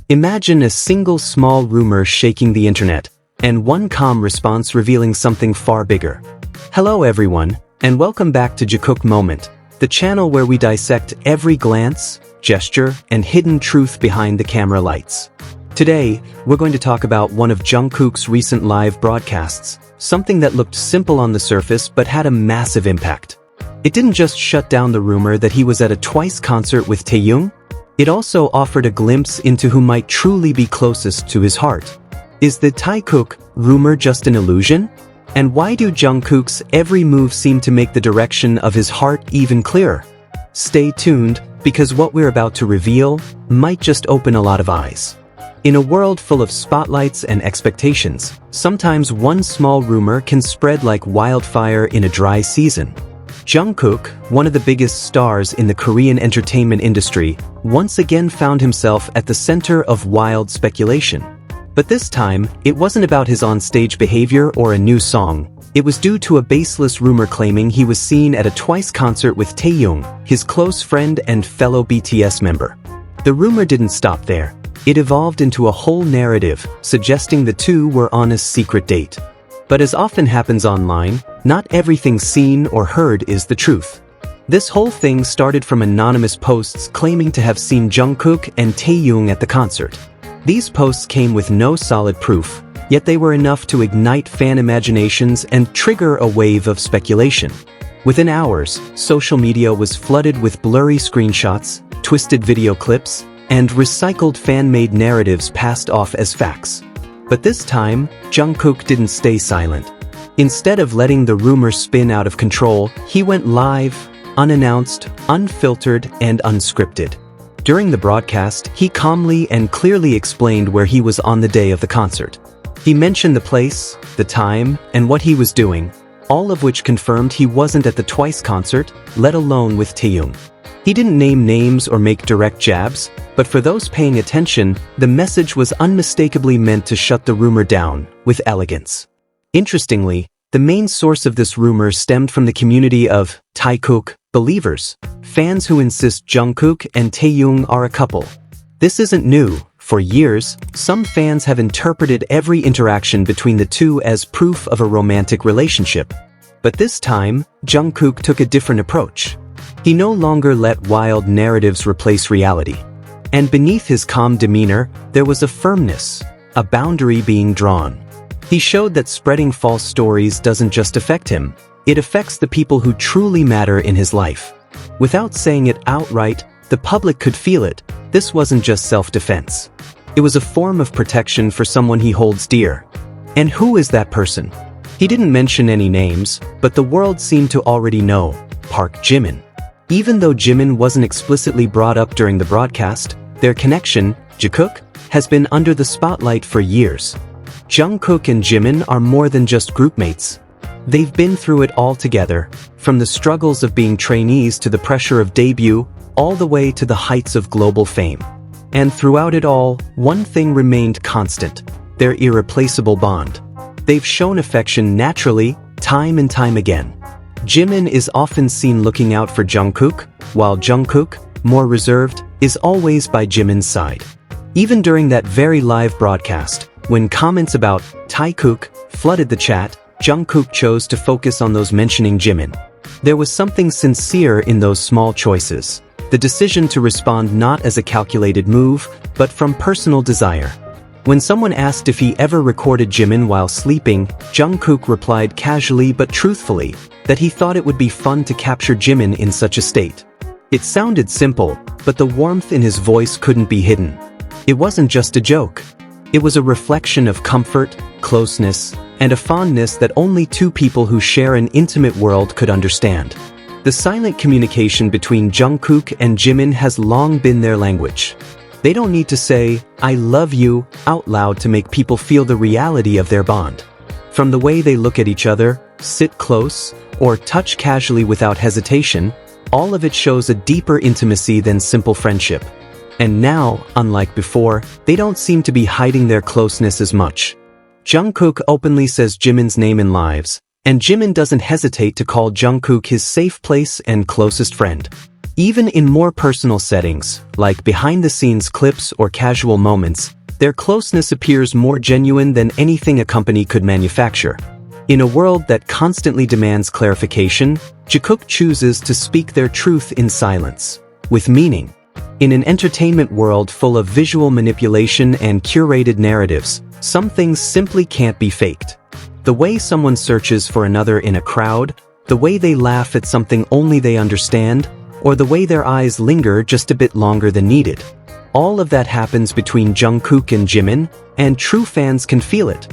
Imagine a single small rumor shaking the internet, and one calm response revealing something far bigger. Hello everyone, and welcome back to Jikook Moment, the channel where we dissect every glance, gesture, and hidden truth behind the camera lights. Today, we're going to talk about one of Jungkook's recent live broadcasts, something that looked simple on the surface but had a massive impact. It didn't just shut down the rumor that he was at a TWICE concert with Taehyung, it also offered a glimpse into who might truly be closest to his heart. Is the Taekook rumor just an illusion? And why do Jungkook's every move seem to make the direction of his heart even clearer? Stay tuned, because what we're about to reveal might just open a lot of eyes. In a world full of spotlights and expectations, sometimes one small rumor can spread like wildfire in a dry season. Jungkook, one of the biggest stars in the Korean entertainment industry, once again found himself at the center of wild speculation. But this time, it wasn't about his on-stage behavior or a new song. It was due to a baseless rumor claiming he was seen at a TWICE concert with Taehyung, his close friend and fellow BTS member. The rumor didn't stop there. It evolved into a whole narrative, suggesting the two were on a secret date. But as often happens online, not everything seen or heard is the truth. This whole thing started from anonymous posts claiming to have seen Jungkook and Taehyung at the concert. These posts came with no solid proof, yet they were enough to ignite fan imaginations and trigger a wave of speculation. Within hours, social media was flooded with blurry screenshots, twisted video clips, and recycled fan-made narratives passed off as facts. But this time, Jungkook didn't stay silent. Instead of letting the rumor spin out of control, he went live, unannounced, unfiltered, and unscripted. During the broadcast, he calmly and clearly explained where he was on the day of the concert. He mentioned the place, the time, and what he was doing, all of which confirmed he wasn't at the TWICE concert, let alone with Taehyung. He didn't name names or make direct jabs, but for those paying attention, the message was unmistakably meant to shut the rumor down, with elegance. Interestingly, the main source of this rumor stemmed from the community of Taekook believers, fans who insist Jungkook and Taehyung are a couple. This isn't new. For years, some fans have interpreted every interaction between the two as proof of a romantic relationship. But this time, Jungkook took a different approach. He no longer let wild narratives replace reality. And beneath his calm demeanor, there was a firmness, a boundary being drawn. He showed that spreading false stories doesn't just affect him, it affects the people who truly matter in his life. Without saying it outright, the public could feel it. This wasn't just self-defense. It was a form of protection for someone he holds dear. And who is that person? He didn't mention any names, but the world seemed to already know: Park Jimin. Even though Jimin wasn't explicitly brought up during the broadcast, their connection, Jikook, has been under the spotlight for years. Jungkook and Jimin are more than just groupmates. They've been through it all together, from the struggles of being trainees to the pressure of debut, all the way to the heights of global fame. And throughout it all, one thing remained constant: their irreplaceable bond. They've shown affection naturally, time and time again. Jimin is often seen looking out for Jungkook, while Jungkook, more reserved, is always by Jimin's side. Even during that very live broadcast, when comments about Taekook flooded the chat, Jungkook chose to focus on those mentioning Jimin. There was something sincere in those small choices, the decision to respond not as a calculated move, but from personal desire. When someone asked if he ever recorded Jimin while sleeping, Jungkook replied casually but truthfully that he thought it would be fun to capture Jimin in such a state. It sounded simple, but the warmth in his voice couldn't be hidden. It wasn't just a joke. It was a reflection of comfort, closeness, and a fondness that only two people who share an intimate world could understand. The silent communication between Jungkook and Jimin has long been their language. They don't need to say, "I love you," out loud to make people feel the reality of their bond. From the way they look at each other, sit close, or touch casually without hesitation, all of it shows a deeper intimacy than simple friendship. And now, unlike before, they don't seem to be hiding their closeness as much. Jungkook openly says Jimin's name in lives, and Jimin doesn't hesitate to call Jungkook his safe place and closest friend. Even in more personal settings, like behind-the-scenes clips or casual moments, their closeness appears more genuine than anything a company could manufacture. In a world that constantly demands clarification, Jikook chooses to speak their truth in silence, with meaning. In an entertainment world full of visual manipulation and curated narratives, some things simply can't be faked. The way someone searches for another in a crowd, the way they laugh at something only they understand, or the way their eyes linger just a bit longer than needed. All of that happens between Jungkook and Jimin, and true fans can feel it.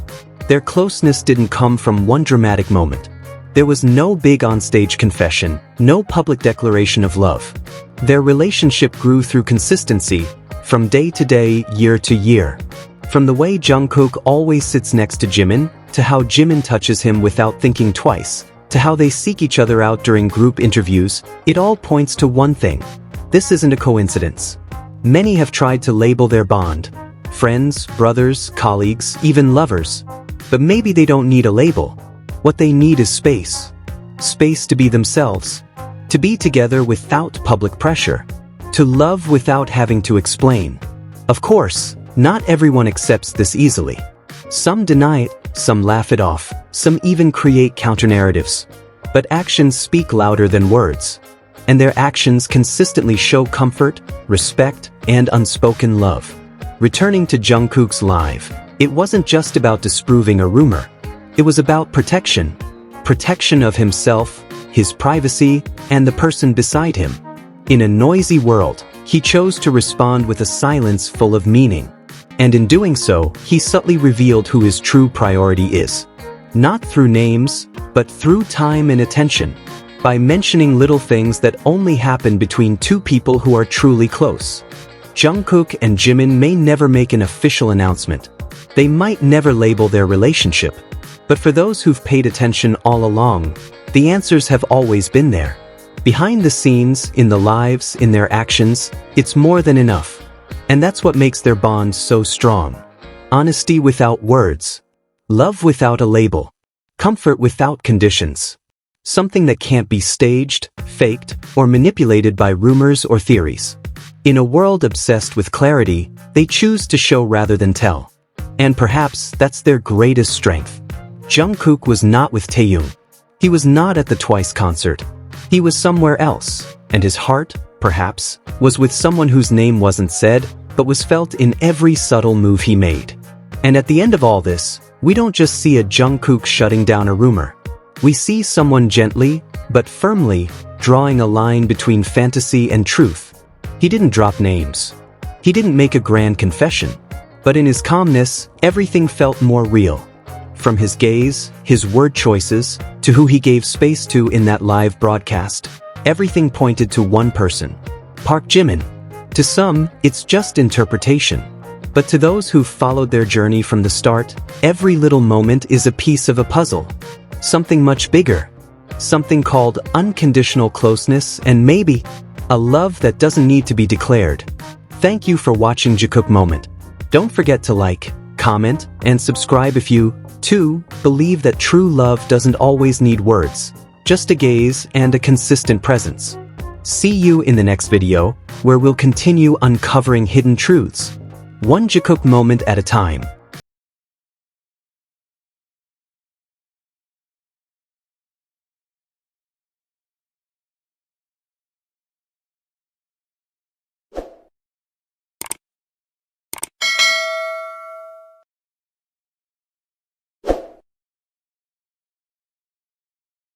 Their closeness didn't come from one dramatic moment. There was no big onstage confession, no public declaration of love. Their relationship grew through consistency, from day to day, year to year. From the way Jungkook always sits next to Jimin, to how Jimin touches him without thinking twice, to how they seek each other out during group interviews, it all points to one thing. This isn't a coincidence. Many have tried to label their bond. Friends, brothers, colleagues, even lovers. But maybe they don't need a label. What they need is space. Space to be themselves. To be together without public pressure. To love without having to explain. Of course, not everyone accepts this easily. Some deny it, some laugh it off, some even create counter-narratives. But actions speak louder than words. And their actions consistently show comfort, respect, and unspoken love. Returning to Jungkook's live, it wasn't just about disproving a rumor. It was about protection. Protection of himself, his privacy, and the person beside him. In a noisy world, he chose to respond with a silence full of meaning. And in doing so, he subtly revealed who his true priority is. Not through names, but through time and attention. By mentioning little things that only happen between two people who are truly close. Jungkook and Jimin may never make an official announcement. They might never label their relationship. But for those who've paid attention all along, the answers have always been there. Behind the scenes, in the lives, in their actions, it's more than enough. And that's what makes their bond so strong. Honesty without words. Love without a label. Comfort without conditions. Something that can't be staged, faked, or manipulated by rumors or theories. In a world obsessed with clarity, they choose to show rather than tell. And perhaps that's their greatest strength. Jungkook was not with Taehyung. He was not at the Twice concert. He was somewhere else, and his heart, perhaps, was with someone whose name wasn't said, but was felt in every subtle move he made. And at the end of all this, we don't just see a Jungkook shutting down a rumor. We see someone gently, but firmly, drawing a line between fantasy and truth. He didn't drop names. He didn't make a grand confession. But in his calmness, everything felt more real. From his gaze, his word choices, to who he gave space to in that live broadcast, everything pointed to one person. Park Jimin. To some, it's just interpretation. But to those who've followed their journey from the start, every little moment is a piece of a puzzle. Something much bigger. Something called unconditional closeness and maybe a love that doesn't need to be declared. Thank you for watching Jikook Moment. Don't forget to like, comment, and subscribe if you, too, believe that true love doesn't always need words, just a gaze and a consistent presence. See you in the next video, where we'll continue uncovering hidden truths. One Jikook moment at a time.